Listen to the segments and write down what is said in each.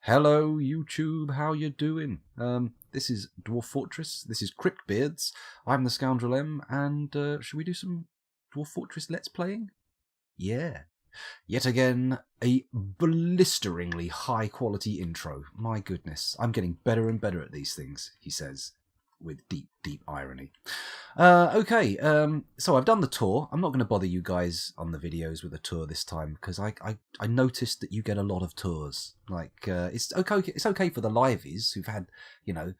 Hello, YouTube. How you doing? This is Dwarf Fortress. This is CRYPTBEARDS. I'm the Scoundrel M, and should we do some Dwarf Fortress Let's Playing? Yeah. Yet again, a blisteringly high-quality intro. My goodness, I'm getting better and better at these things, he says, with deep, deep irony. Okay, so I've done the tour. I'm not going to bother you guys on the videos with a tour this time because I noticed that you get a lot of tours. Like it's okay for the liveys who've had a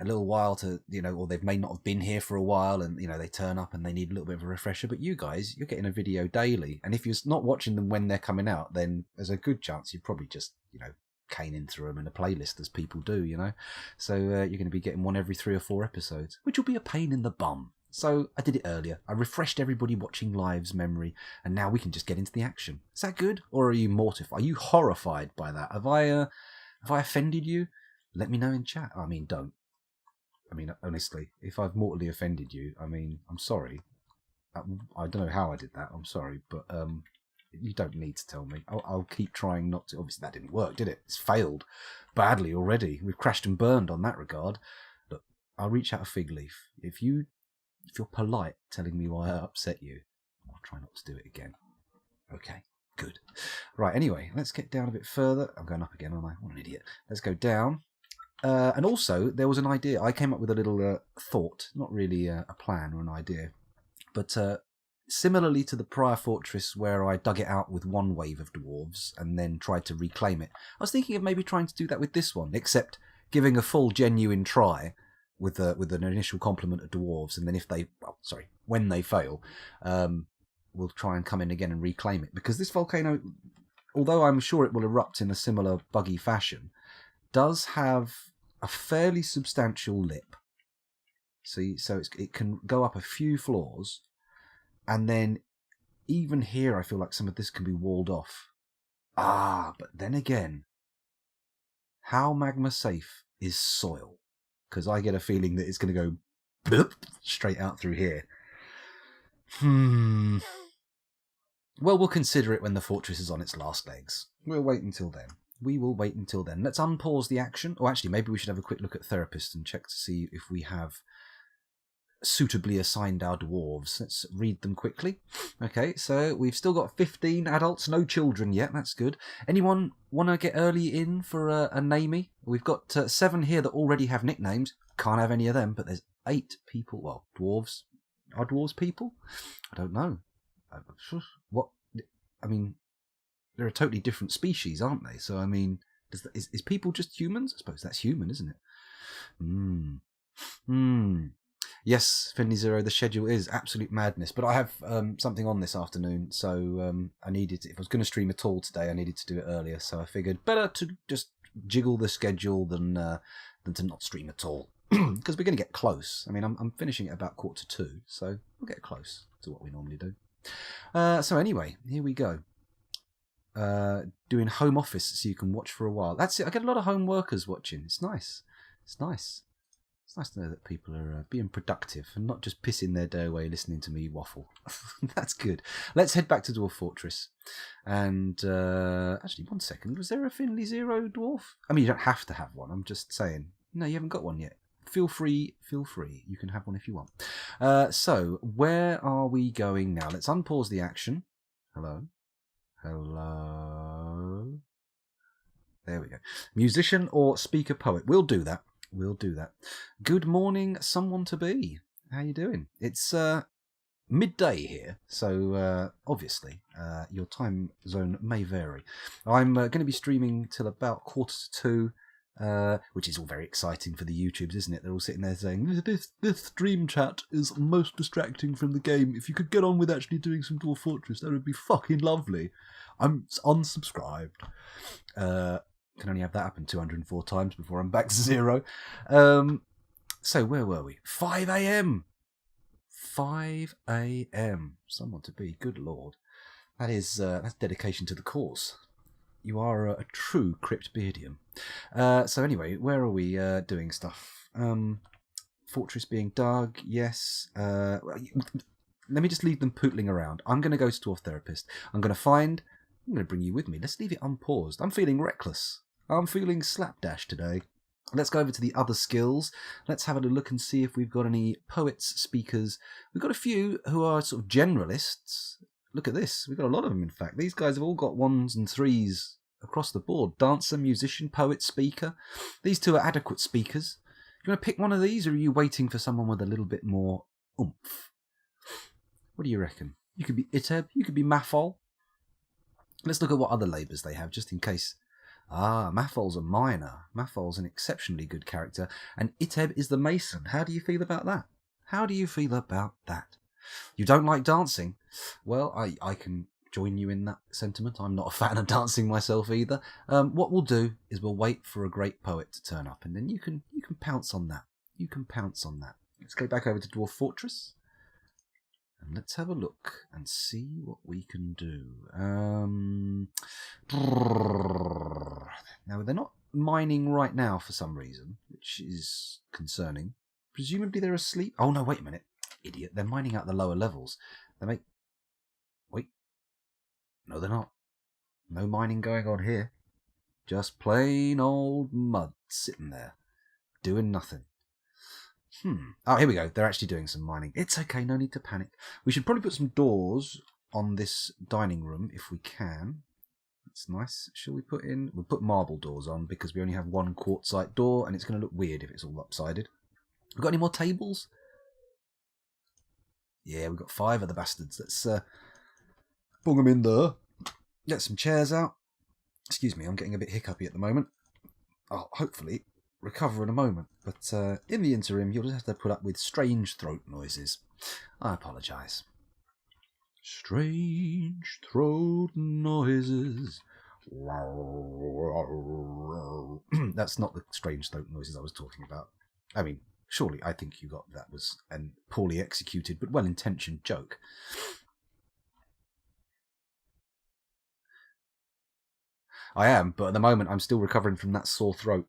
little while to or they may not have been here for a while and they turn up and they need a little bit of a refresher. But you guys, you're getting a video daily, and if you're not watching them when they're coming out, then there's a good chance you're probably just caning through them in a playlist as people do, so you're going to be getting one every 3 or 4 episodes, which will be a pain in the bum. So I did it earlier. I refreshed everybody watching live's memory, and now we can just get into the action. Is that good, or are you mortified? Are you horrified by that? Have I offended you? Let me know in chat. I mean, don't. I mean, honestly, if I've mortally offended you, I mean, I'm sorry. I don't know how I did that. I'm sorry, but you don't need to tell me. I'll keep trying not to. Obviously, that didn't work, did it? It's failed badly already. We've crashed and burned on that regard. Look, I'll reach out a fig leaf. If you're polite telling me why I upset you, I'll try not to do it again. Okay, good. Right, anyway, let's get down a bit further. I'm going up again, aren't I? What an idiot. Let's go down. And also, there was an idea. I came up with a little thought. Not really a plan or an idea. But similarly to the prior fortress where I dug it out with one wave of dwarves and then tried to reclaim it, I was thinking of maybe trying to do that with this one, except giving a full genuine try with an initial complement of dwarves, and then when they fail, we'll try and come in again and reclaim it. Because this volcano, although I'm sure it will erupt in a similar buggy fashion, does have a fairly substantial lip. So it can go up a few floors. And then, even here, I feel like some of this can be walled off. But then again, how magma safe is soil? Because I get a feeling that it's going to go bloop, straight out through here. Well, we'll consider it when the fortress is on its last legs. We'll wait until then. We will wait until then. Let's unpause the action. Or actually, maybe we should have a quick look at Therapist and check to see if we have suitably assigned our dwarves. Let's read them quickly. Okay, so we've still got 15 adults, no children yet. That's good. Anyone want to get early in for a namey? We've got 7 here that already have nicknames. Can't have any of them, but there's 8 people. Well, dwarves. Are dwarves people? I don't know. What? I mean, they're a totally different species, aren't they? So, I mean, is people just humans? I suppose that's human, isn't it? Yes, Finley Zero, the schedule is absolute madness, but I have something on this afternoon, so I needed to, if I was going to stream at all today, I needed to do it earlier, so I figured better to just jiggle the schedule than to not stream at all, because we're going to get close. I mean, I'm finishing at about 1:45, so we'll get close to what we normally do. So anyway, here we go. Doing home office so you can watch for a while. That's it. I get a lot of home workers watching. It's nice. It's nice. It's nice to know that people are being productive and not just pissing their day away listening to me waffle. That's good. Let's head back to Dwarf Fortress. And actually, 1 second. Was there a Finley Zero dwarf? I mean, you don't have to have one. I'm just saying. No, you haven't got one yet. Feel free. You can have one if you want. So, where are we going now? Let's unpause the action. Hello. There we go. Musician or speaker poet. We'll do that. Good morning, someone to be. How you doing? It's midday here, so obviously your time zone may vary. I'm going to be streaming till about 1:45, which is all very exciting for the YouTubes, isn't it? They're all sitting there saying, this stream chat is most distracting from the game. If you could get on with actually doing some Dwarf Fortress, that would be fucking lovely. I'm unsubscribed. Can only have that happen 204 times before I'm back to 0. So where were we? 5 a.m. 5 a.m. Someone to be. Good Lord. That's dedication to the cause. You are a true CRYPTBEARDian. So anyway, where are we doing stuff? Fortress being dug, yes. Let me just leave them pootling around. I'm going to go to Dwarf Therapist. I'm going to bring you with me. Let's leave it unpaused. I'm feeling reckless. I'm feeling slapdash today. Let's go over to the other skills. Let's have a look and see if we've got any poets, speakers. We've got a few who are sort of generalists. Look at this. We've got a lot of them, in fact. These guys have all got 1s and 3s across the board. Dancer, musician, poet, speaker. These two are adequate speakers. Do you want to pick one of these, or are you waiting for someone with a little bit more oomph? What do you reckon? You could be Iteb, you could be Mafol. Let's look at what other labours they have, just in case. Ah, Mafol's a miner. Mafol's an exceptionally good character. And Iteb is the mason. How do you feel about that? How do you feel about that? You don't like dancing? Well, I can join you in that sentiment. I'm not a fan of dancing myself either. What we'll do is we'll wait for a great poet to turn up, and then you can pounce on that. You can pounce on that. Let's go back over to Dwarf Fortress. And let's have a look and see what we can do. Now, they're not mining right now for some reason, which is concerning. Presumably they're asleep. Oh, no, wait a minute. Idiot. They're mining out the lower levels. Wait. No, they're not. No mining going on here. Just plain old mud sitting there, doing nothing. Oh, here we go. They're actually doing some mining. It's okay. No need to panic. We should probably put some doors on this dining room if we can. That's nice. Shall we put in... We'll put marble doors on because we only have one quartzite door and it's going to look weird if it's all lopsided. We've got any more tables? Yeah, we've got 5 of the bastards. Let's bung them in there. Get some chairs out. Excuse me, I'm getting a bit hiccupy at the moment. I'll hopefully recover in a moment, but in the interim you'll just have to put up with strange throat noises. I apologise. Strange throat noises. That's not the strange throat noises I was talking about. I mean, surely I think you got that was a poorly executed but well-intentioned joke. I am, but at the moment I'm still recovering from that sore throat.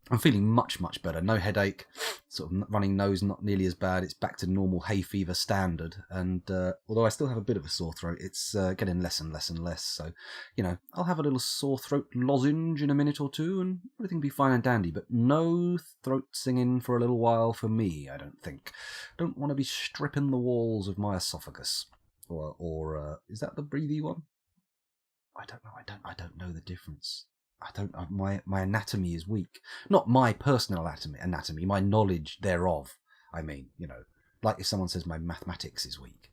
I'm feeling much, much better. No headache, sort of running nose, not nearly as bad. It's back to normal hay fever standard. And although I still have a bit of a sore throat, it's getting less and less and less. So, you know, I'll have a little sore throat lozenge in a minute or two and everything will be fine and dandy. But no throat singing for a little while for me, I don't think. Don't want to be stripping the walls of my esophagus. Or is that the breathy one? I don't know. I don't know the difference. My anatomy is weak. Not my personal anatomy, my knowledge thereof. I mean, you know, like if someone says my mathematics is weak.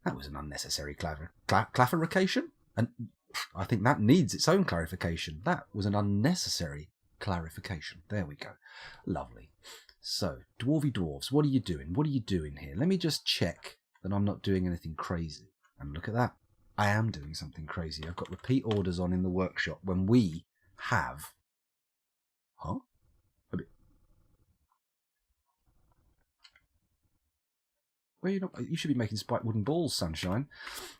That was an unnecessary clarification. And I think that needs its own clarification. That was an unnecessary clarification. There we go. Lovely. So, dwarvy dwarves, what are you doing? What are you doing here? Let me just check that I'm not doing anything crazy. And look at that. I am doing something crazy. I've got repeat orders on in the workshop when we have... Huh? A bit... Well, you should be making spiked wooden balls, Sunshine.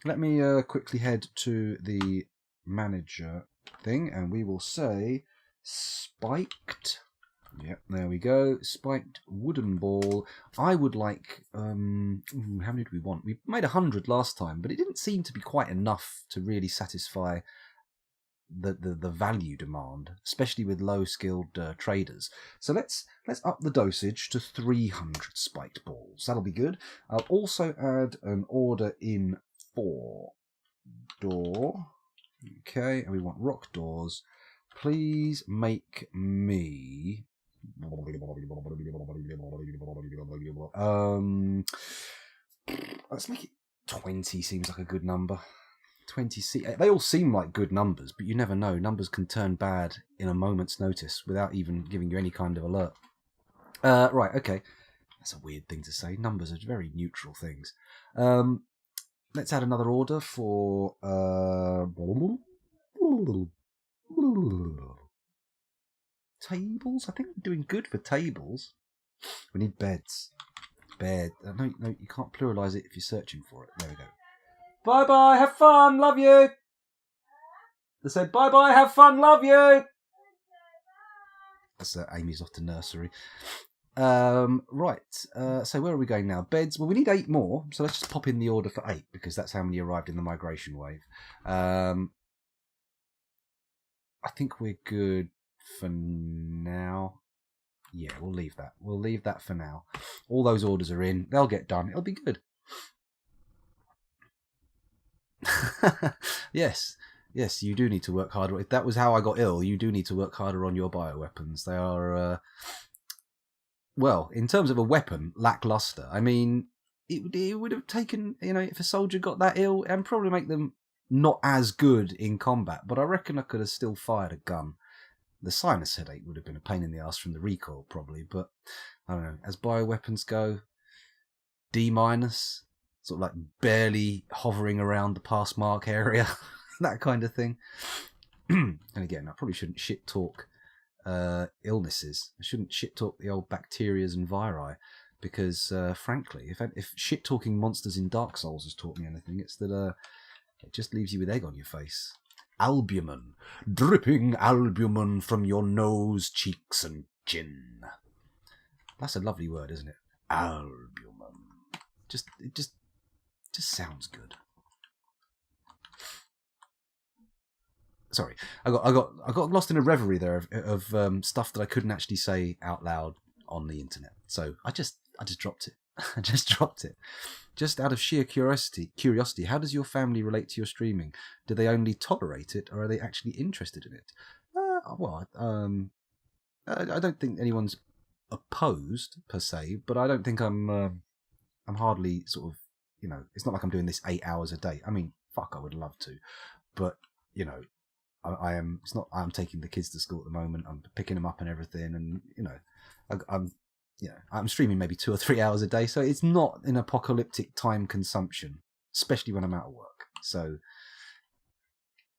Let me quickly head to the manager thing and we will say spiked... Yep, there we go. Spiked wooden ball. I would like... how many do we want? We made 100 last time, but it didn't seem to be quite enough to really satisfy the value demand, especially with low-skilled traders. So let's up the dosage to 300 spiked balls. That'll be good. I'll also add an order in for door. Okay, and we want rock doors. Please make me... let's make it 20. Seems like a good number. 20. They all seem like good numbers, but you never know. Numbers can turn bad in a moment's notice without even giving you any kind of alert. Right, okay. That's a weird thing to say. Numbers are very neutral things. Let's add another order for tables. I think we're doing good for tables. We need beds. Bed. No, you can't pluralise it if you're searching for it. There we go. Bye bye. Have fun. Love you. They said bye bye. Have fun. Love you. That's Amy's off to nursery. Right. So where are we going now? Beds. Well, we need 8 more. So let's just pop in the order for 8 because that's how many arrived in the migration wave. I think we're good for now. Yeah, we'll leave that. We'll leave that for now. All those orders are in. They'll get done. It'll be good. Yes. Yes, you do need to work harder. If that was how I got ill, you do need to work harder on your bioweapons. They are, well, in terms of a weapon, lackluster. I mean, it would have taken, if a soldier got that ill, and probably make them not as good in combat. But I reckon I could have still fired a gun. The sinus headache would have been a pain in the ass from the recoil, probably. But I don't know. As bioweapons go, D-, sort of like barely hovering around the pass mark area, that kind of thing. And again, I probably shouldn't shit talk illnesses. I shouldn't shit talk the old bacterias and viri, because frankly, if shit talking monsters in Dark Souls has taught me anything, it's that it just leaves you with egg on your face. Albumin, dripping albumin from your nose, cheeks, and chin. That's a lovely word, isn't it? Albumin. It just sounds good. Sorry, I got lost in a reverie there of stuff that I couldn't actually say out loud on the internet. So I just dropped it. I just dropped it. Just out of sheer curiosity, how does your family relate to your streaming? Do they only tolerate it, or are they actually interested in it? I don't think anyone's opposed per se, but I don't think I'm hardly sort of, it's not like I'm doing this 8 hours a day. I mean, fuck, I would love to, but I am. It's not. I'm taking the kids to school at the moment. I'm picking them up and everything, and I'm streaming maybe 2 or 3 hours a day, so it's not an apocalyptic time consumption, especially when I'm out of work. So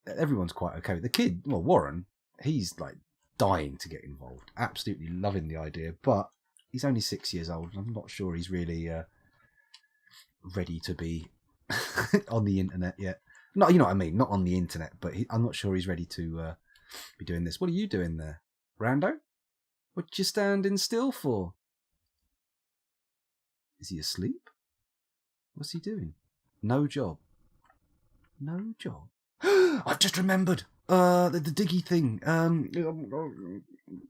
everyone's quite okay. The kid, well, Warren, he's like dying to get involved, absolutely loving the idea, but he's only 6 years old, and I'm not sure he's really ready to be on the internet yet. No, you know what I mean, not on the internet, but I'm not sure he's ready to be doing this. What are you doing there, Rando? What you standing still for? Is he asleep? What's he doing? No job. No job. I've just remembered. The diggy thing.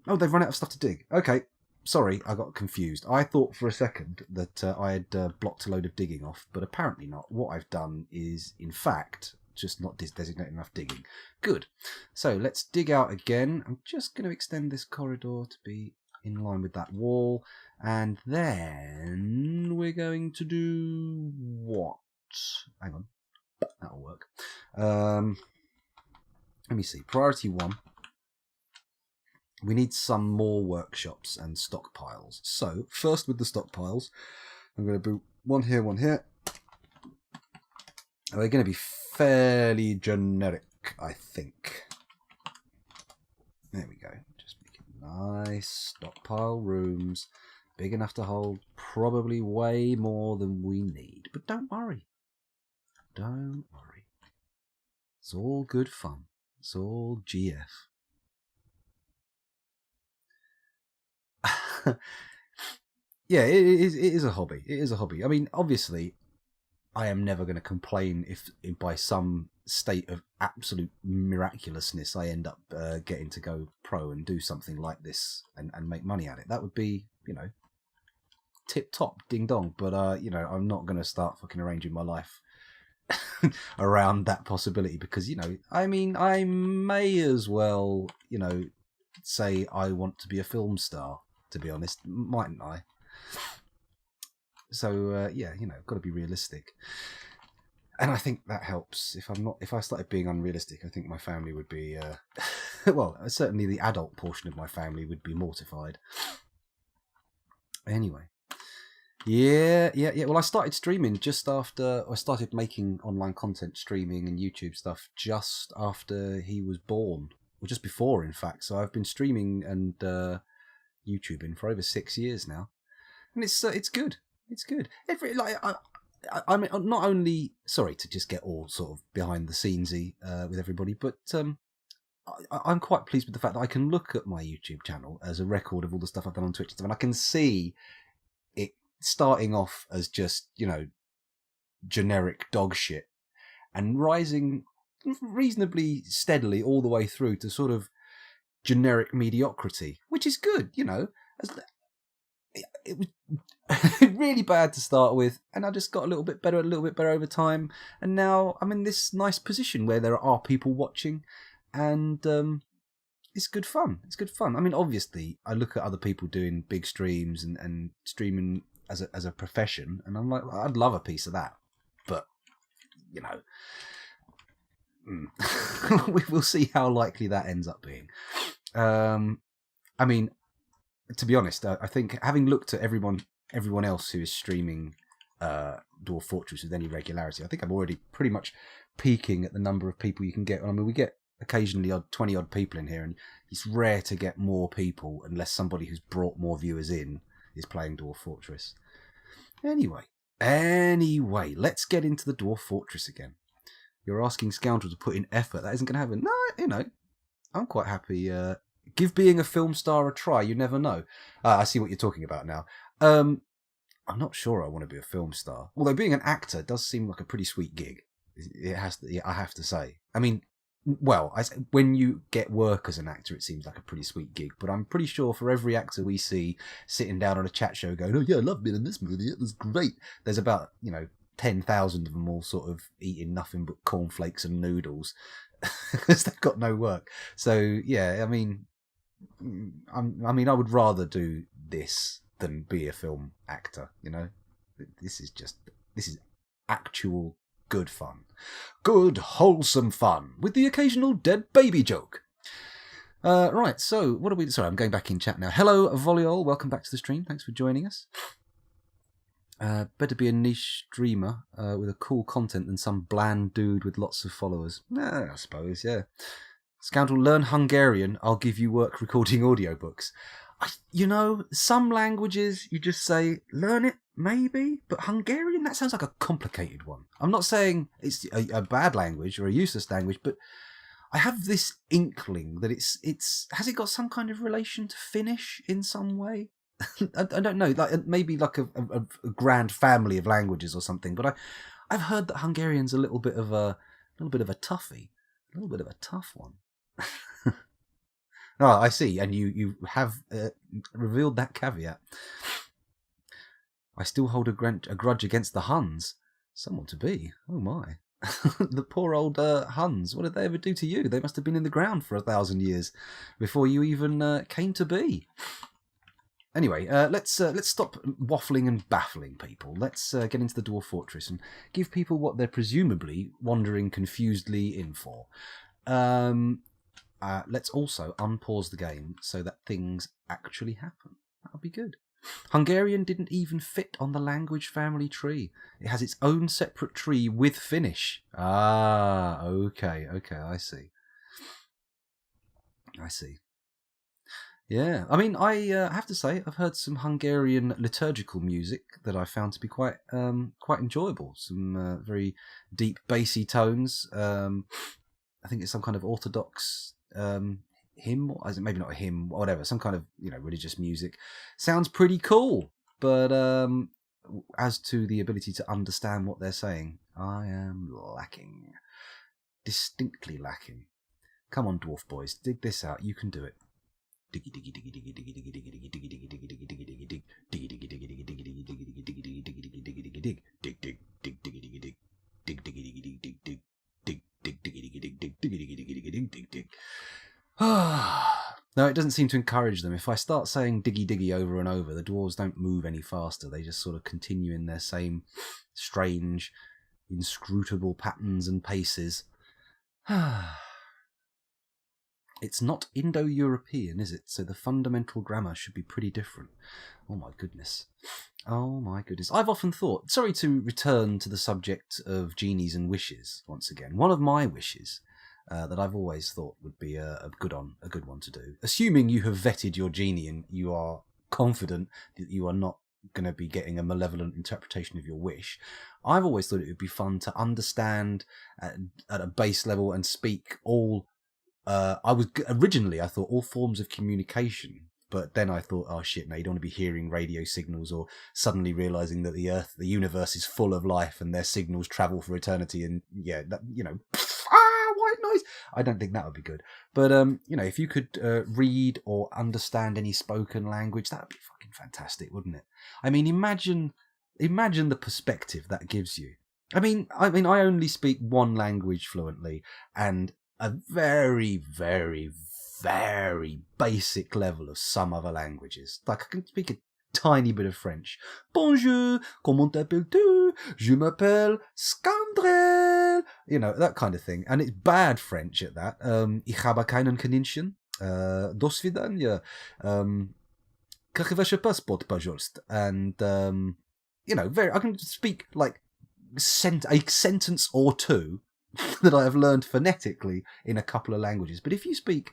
Oh, they've run out of stuff to dig. Okay. Sorry, I got confused. I thought for a second that I had blocked a load of digging off, but apparently not. What I've done is, in fact, just not designate enough digging. Good. So let's dig out again. I'm just going to extend this corridor to be in line with that wall, and then we're going to do what? Hang on. That'll work. Let me see. Priority 1. We need some more workshops and stockpiles. So, first with the stockpiles, I'm going to do one here, one here. They're going to be fairly generic, I think. There we go. Just make it nice. Stockpile rooms. Big enough to hold probably way more than we need. But don't worry. Don't worry. It's all good fun. It's all GF. Yeah, it is a hobby. It is a hobby. I mean, obviously, I am never going to complain if by some state of absolute miraculousness I end up getting to go pro and do something like this and make money at it. That would be, tip top, ding dong. But I'm not going to start fucking arranging my life around that possibility because, I mean, I may as well, say I want to be a film star, to be honest, mightn't I? So, got to be realistic. And I think that helps. If I started being unrealistic, I think my family would be, well, certainly the adult portion of my family would be mortified. Anyway. Yeah. Well, I started streaming just after I started making online content, streaming and YouTube stuff just after he was born, or just before, in fact. So I've been streaming and YouTubing for over 6 years now, and it's good. It's good. I'm not only sorry to just get all sort of behind the scenesy with everybody, but I'm quite pleased with the fact that I can look at my YouTube channel as a record of all the stuff I've done on Twitch and stuff, and I can see it starting off as just generic dog shit and rising reasonably steadily all the way through to sort of generic mediocrity, which is good, you know. It was really bad to start with, and I just got a little bit better over time, and now I'm in this nice position where there are people watching, and it's good fun. It's good fun. I mean, obviously, I look at other people doing big streams and streaming as a profession, and I'm like, I'd love a piece of that, but you know, we'll see how likely that ends up being. I mean, to be honest, I think having looked at everyone else who is streaming Dwarf Fortress with any regularity, I think I'm already pretty much peaking at the number of people you can get. I mean, we get occasionally 20 odd people in here, and it's rare to get more people unless somebody who's brought more viewers in is playing Dwarf Fortress. Anyway, let's get into the Dwarf Fortress again. You're asking Scoundrel to put in effort. That isn't going to happen. No, you know, I'm quite happy. Give being a film star a try. You never know. I see what you're talking about now. I'm not sure I want to be a film star. Although being an actor does seem like a pretty sweet gig. It has to, I have to say. I mean, well, when you get work as an actor, it seems like a pretty sweet gig. But I'm pretty sure for every actor we see sitting down on a chat show going, "Oh yeah, I love being in this movie. It was great." There's about 10,000 of them all sort of eating nothing but cornflakes and noodles because they've got no work. So yeah, I mean, I would rather do this than be a film actor. You know, this is actual good fun, good wholesome fun with the occasional dead baby joke. Right, so what are we? Sorry, I'm going back in chat now. Hello, Voliol. Welcome back to the stream. Thanks for joining us. Better be a niche streamer with a cool content than some bland dude with lots of followers. I suppose, yeah. Scoundrel, learn Hungarian. I'll give you work recording audiobooks. Some languages you just say, learn it, maybe. But Hungarian, that sounds like a complicated one. I'm not saying it's a bad language or a useless language, but I have this inkling that it's has it got some kind of relation to Finnish in some way? I don't know, like maybe like a grand family of languages or something. But I've heard that Hungarian's a little bit of a toughie, a little bit of a tough one. Oh, I see, and you have revealed that caveat. I still hold a grudge against the Huns. Someone to be. Oh my. The poor old Huns. What did they ever do to you? They must have been in the ground for 1,000 years before you even came to be. Anyway, let's stop waffling and baffling people. Let's get into the Dwarf Fortress and give people what they're presumably wandering confusedly in for. Let's also unpause the game so that things actually happen. That'll be good. Hungarian didn't even fit on the language family tree. It has its own separate tree with Finnish. Ah, okay, I see. Yeah, I mean, I have to say, I've heard some Hungarian liturgical music that I found to be quite enjoyable. Some very deep, bassy tones. I think it's some kind of Orthodox hymn, or maybe not a hymn, whatever. Some kind of religious music. Sounds pretty cool, but as to the ability to understand what they're saying, I am lacking, distinctly lacking. Come on, dwarf boys, dig this out. You can do it. Diggy diggy diggy diggy diggy diggy diggy diggy diggy diggy diggy diggy diggy diggy dig diggy diggy diggy diggy diggy diggy diggy diggy diggy diggy diggy diggy diggy dig dig dig dig diggy diggy dig dig diggy diggy dig dig dig dig dig diggy diggy dig dig diggy diggy diggy diggy dig dig dig. No, it doesn't seem to encourage them. If I start saying diggy diggy over and over, the dwarves don't move any faster. They just sort of continue in their same strange, inscrutable patterns and paces. It's not Indo-European, is it? So the fundamental grammar should be pretty different. Oh my goodness. I've often thought, sorry to return to the subject of genies and wishes once again. One of my wishes that I've always thought would be a good one to do, assuming you have vetted your genie and you are confident that you are not going to be getting a malevolent interpretation of your wish. I've always thought it would be fun to understand at a base level and speak all. I thought all forms of communication, but then I thought, oh shit, no, you don't want to be hearing radio signals or suddenly realizing that the universe is full of life and their signals travel for eternity, and I don't think that would be good. But, if you could read or understand any spoken language, that would be fucking fantastic, wouldn't it? I mean, imagine the perspective that gives you. I mean, I only speak one language fluently, and a very, very, very basic level of some other languages. Like, I can speak a tiny bit of French. Bonjour, comment t'appelles-tu? Je m'appelle Scoundrel. That kind of thing. And it's bad French at that. Ich habe keinen Kaninchen. Do svidania. Какой паспорт, пожалуйста. And, I can speak, like, a sentence or two that I have learned phonetically in a couple of languages. But if you speak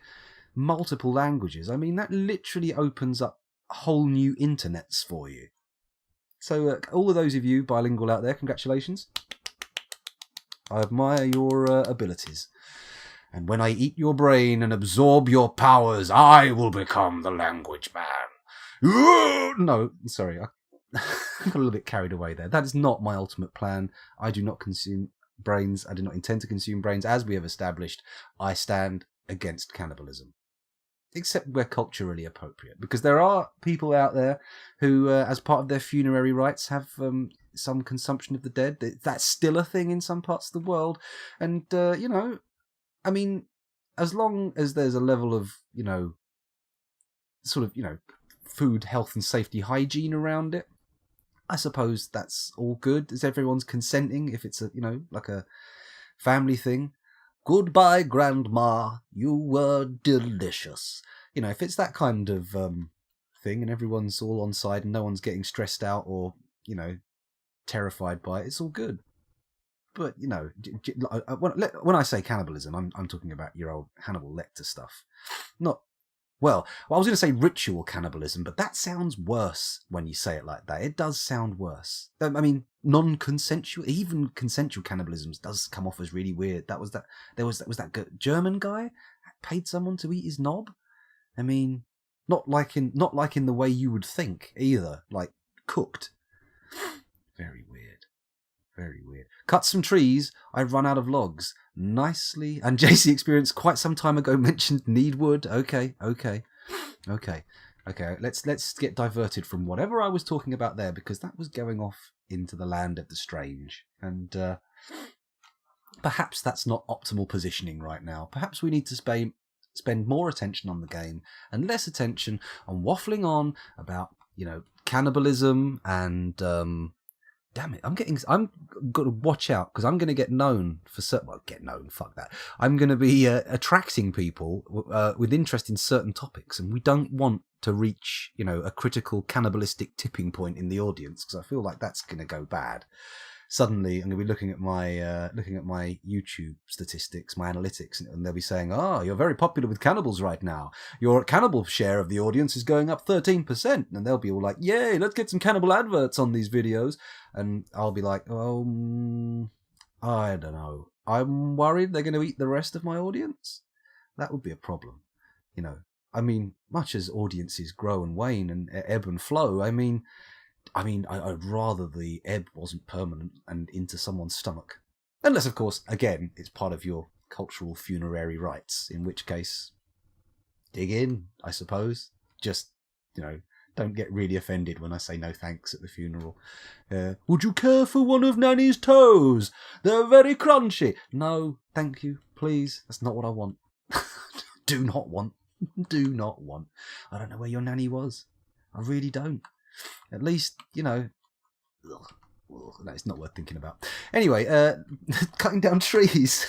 multiple languages, I mean, that literally opens up whole new internets for you. So all of those of you bilingual out there, congratulations. I admire your abilities. And when I eat your brain and absorb your powers, I will become the language man. No, sorry, I got a little bit carried away there. That is not my ultimate plan. I do not consume brains. I do not intend to consume brains. As we have established, I stand against cannibalism. Except where culturally appropriate. Because there are people out there who, as part of their funerary rites, have some consumption of the dead. That's still a thing in some parts of the world. And, I mean, as long as there's a level of, food, health and safety hygiene around it, I suppose that's all good, as everyone's consenting, if it's like a family thing. Goodbye, Grandma, you were delicious. If it's that kind of thing and everyone's all on side and no one's getting stressed out or, terrified by it, it's all good. But, when I say cannibalism, I'm talking about your old Hannibal Lecter stuff. Well, I was going to say ritual cannibalism, but that sounds worse when you say it like that. It does sound worse. I mean, non-consensual, even consensual cannibalism does come off as really weird. There was that German guy that paid someone to eat his knob. I mean, not like in the way you would think either, like cooked. Very weird. Very weird. Cut some trees, I run out of logs. Nicely. And JC Experience quite some time ago mentioned need wood. Okay. Let's get diverted from whatever I was talking about there, because that was going off into the land of the strange. And perhaps that's not optimal positioning right now. Perhaps we need to spend more attention on the game and less attention on waffling on about, cannibalism and damn it, I'm got to watch out, because I'm going to get known for certain... Well, get known, fuck that. I'm going to be attracting people with interest in certain topics, and we don't want to reach, a critical cannibalistic tipping point in the audience, because I feel like that's going to go bad. Suddenly, I'm going to be looking at my YouTube statistics, my analytics, and they'll be saying, you're very popular with cannibals right now. Your cannibal share of the audience is going up 13%. And they'll be all like, yay, let's get some cannibal adverts on these videos. And I'll be like, I don't know. I'm worried they're going to eat the rest of my audience. That would be a problem. I mean, much as audiences grow and wane and ebb and flow, I'd rather the ebb wasn't permanent and into someone's stomach. Unless, of course, again, it's part of your cultural funerary rites, in which case, dig in, I suppose. Just, don't get really offended when I say no thanks at the funeral. Would you care for one of Nanny's toes? They're very crunchy. No, thank you, please. That's not what I want. Do not want. I don't know where your nanny was. I really don't. At least, no, it's not worth thinking about. Anyway, cutting down trees.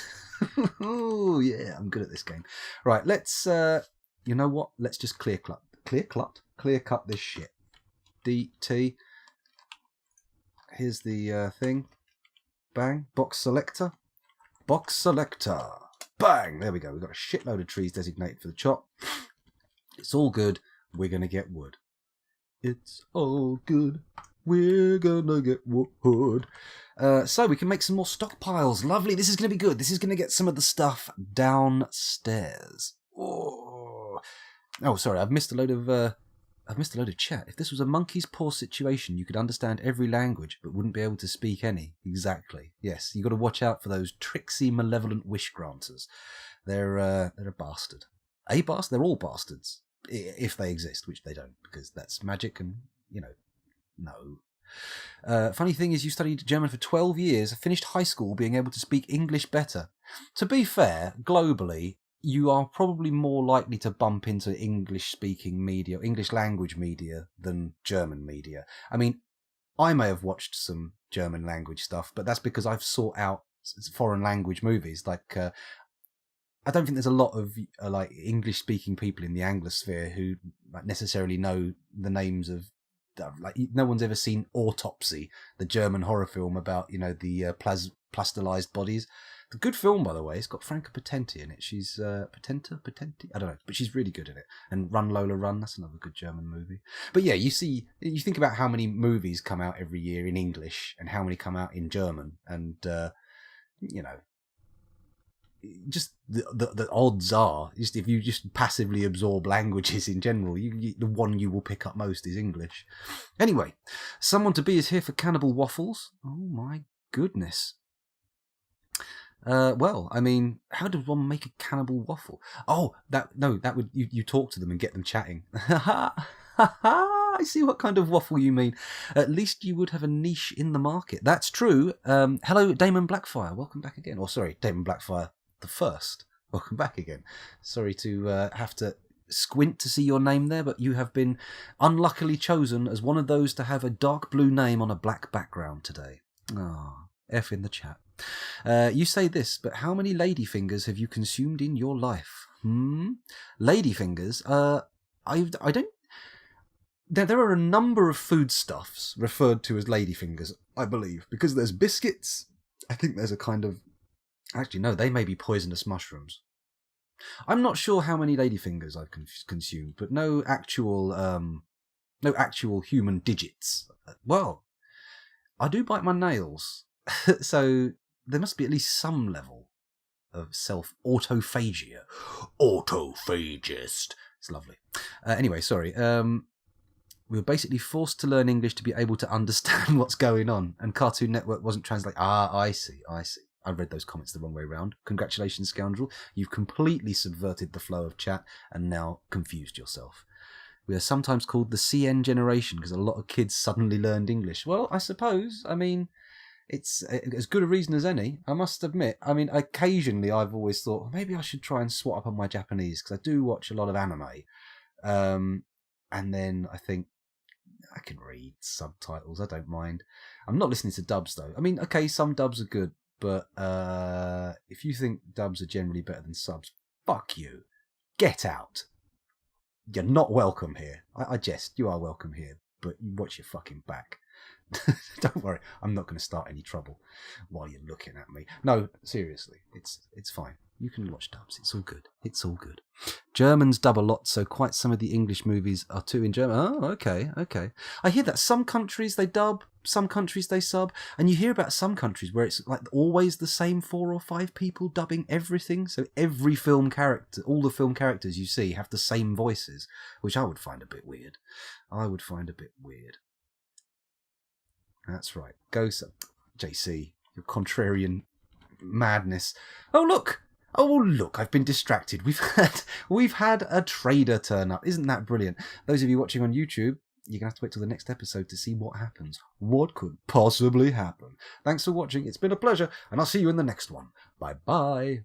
Oh, yeah, I'm good at this game. Right, let's, you know what? Let's just clear cut this shit. DT. Here's the thing. Bang. Box selector. Bang. There we go. We've got a shitload of trees designated for the chop. It's all good. We're going to get wood. It's all good. We're gonna get wood. So we can make some more stockpiles. Lovely. This is gonna be good. This is gonna get some of the stuff downstairs. Oh, sorry. I've missed a load of chat. If this was a monkey's paw situation, you could understand every language but wouldn't be able to speak any. Exactly. Yes, you got to watch out for those tricksy, malevolent wish granters. They're a bastard. A bastard? They're all bastards. If they exist, which they don't, because that's magic and, no. Funny thing is, you studied German for 12 years, finished high school being able to speak English better. To be fair, globally, you are probably more likely to bump into English-speaking media, English language media, than German media. I mean, I may have watched some German language stuff, but that's because I've sought out foreign language movies. Like, I don't think there's a lot of like English-speaking people in the Anglosphere who necessarily know the names of. Like, no one's ever seen Autopsy, the German horror film about the plastilized bodies. The good film, by the way. It's got Franca Potenti in it. She's Potenti, I don't know, but she's really good in it. And Run Lola Run, that's another good German movie. But yeah, you think about how many movies come out every year in English and how many come out in German, and just the odds are, just if you just passively absorb languages in general, the one you will pick up most is English. Anyway, Someone to Be is here for Cannibal Waffles. Oh my goodness. Well, I mean, how does one make a cannibal waffle? Oh, that would you talk to them and get them chatting. I see what kind of waffle you mean. At least you would have a niche in the market. That's true. Hello, Damon Blackfire. Welcome back again. Or sorry, Damon Blackfire the first. Welcome back again. Sorry to have to squint to see your name there, but you have been unluckily chosen as one of those to have a dark blue name on a black background today. Ah, F in the chat. You say this, but how many ladyfingers have you consumed in your life? Ladyfingers? I don't. There are a number of foodstuffs referred to as ladyfingers, I believe, because there's biscuits. I think there's a kind of. Actually, no, they may be poisonous mushrooms. I'm not sure how many ladyfingers I've consumed, but no actual human digits. Well, I do bite my nails, so there must be at least some level of self-autophagia. Autophagist. It's lovely. Anyway, sorry. We were basically forced to learn English to be able to understand what's going on, and Cartoon Network wasn't translated. I see. I read those comments the wrong way round. Congratulations, scoundrel. You've completely subverted the flow of chat and now confused yourself. We are sometimes called the CN generation because a lot of kids suddenly learned English. Well, I suppose. I mean, it's as good a reason as any, I must admit. I mean, occasionally I've always thought, well, maybe I should try and swap up on my Japanese, because I do watch a lot of anime. And then I think, I can read subtitles, I don't mind. I'm not listening to dubs, though. I mean, okay, some dubs are good, but if you think dubs are generally better than subs, fuck you. Get out. You're not welcome here. I jest, you are welcome here, but you watch your fucking back. Don't worry, I'm not going to start any trouble while you're looking at me. No, seriously, it's fine. You can watch dubs. It's all good. It's all good. Germans dub a lot, so quite some of the English movies are too in German. Oh, okay. I hear that some countries they dub, some countries they sub, and you hear about some countries where it's like always the same 4 or 5 people dubbing everything. So every film character, all the film characters you see have the same voices, which I would find a bit weird. That's right. Go, JC, your contrarian madness. Oh look, I've been distracted. We've had a trader turn up. Isn't that brilliant? Those of you watching on YouTube, you're going to have to wait till the next episode to see what happens. What could possibly happen? Thanks for watching. It's been a pleasure, and I'll see you in the next one. Bye-bye.